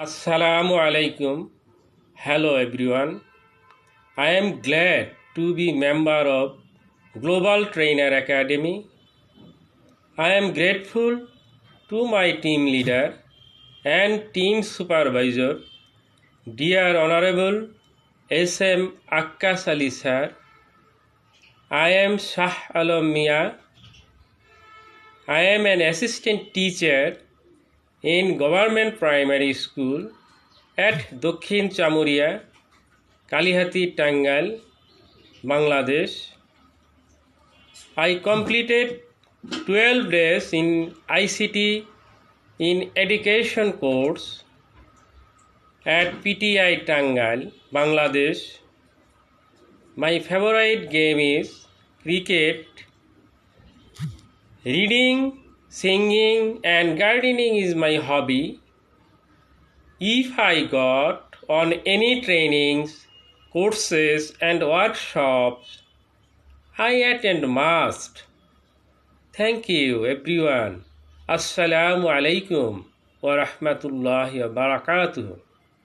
Assalamu alaikum. Hello everyone. I am glad to be member of Global Trainer Academy. I am grateful to my team leader and team supervisor, dear Honorable S.M. Akkas Ali sir. I am Shah Alam Mia. I am an assistant teacher in government primary school at Dokhin Chamuria, Kalihati, Tangal, Bangladesh. I completed 12 days in ICT in education course at PTI Tangal, Bangladesh. My favorite game is cricket. Reading, singing and gardening is my hobby. If I got on any trainings, courses and workshops, I attend must. Thank you everyone. Assalamu alaikum wa rahmatullahi wa barakatuh.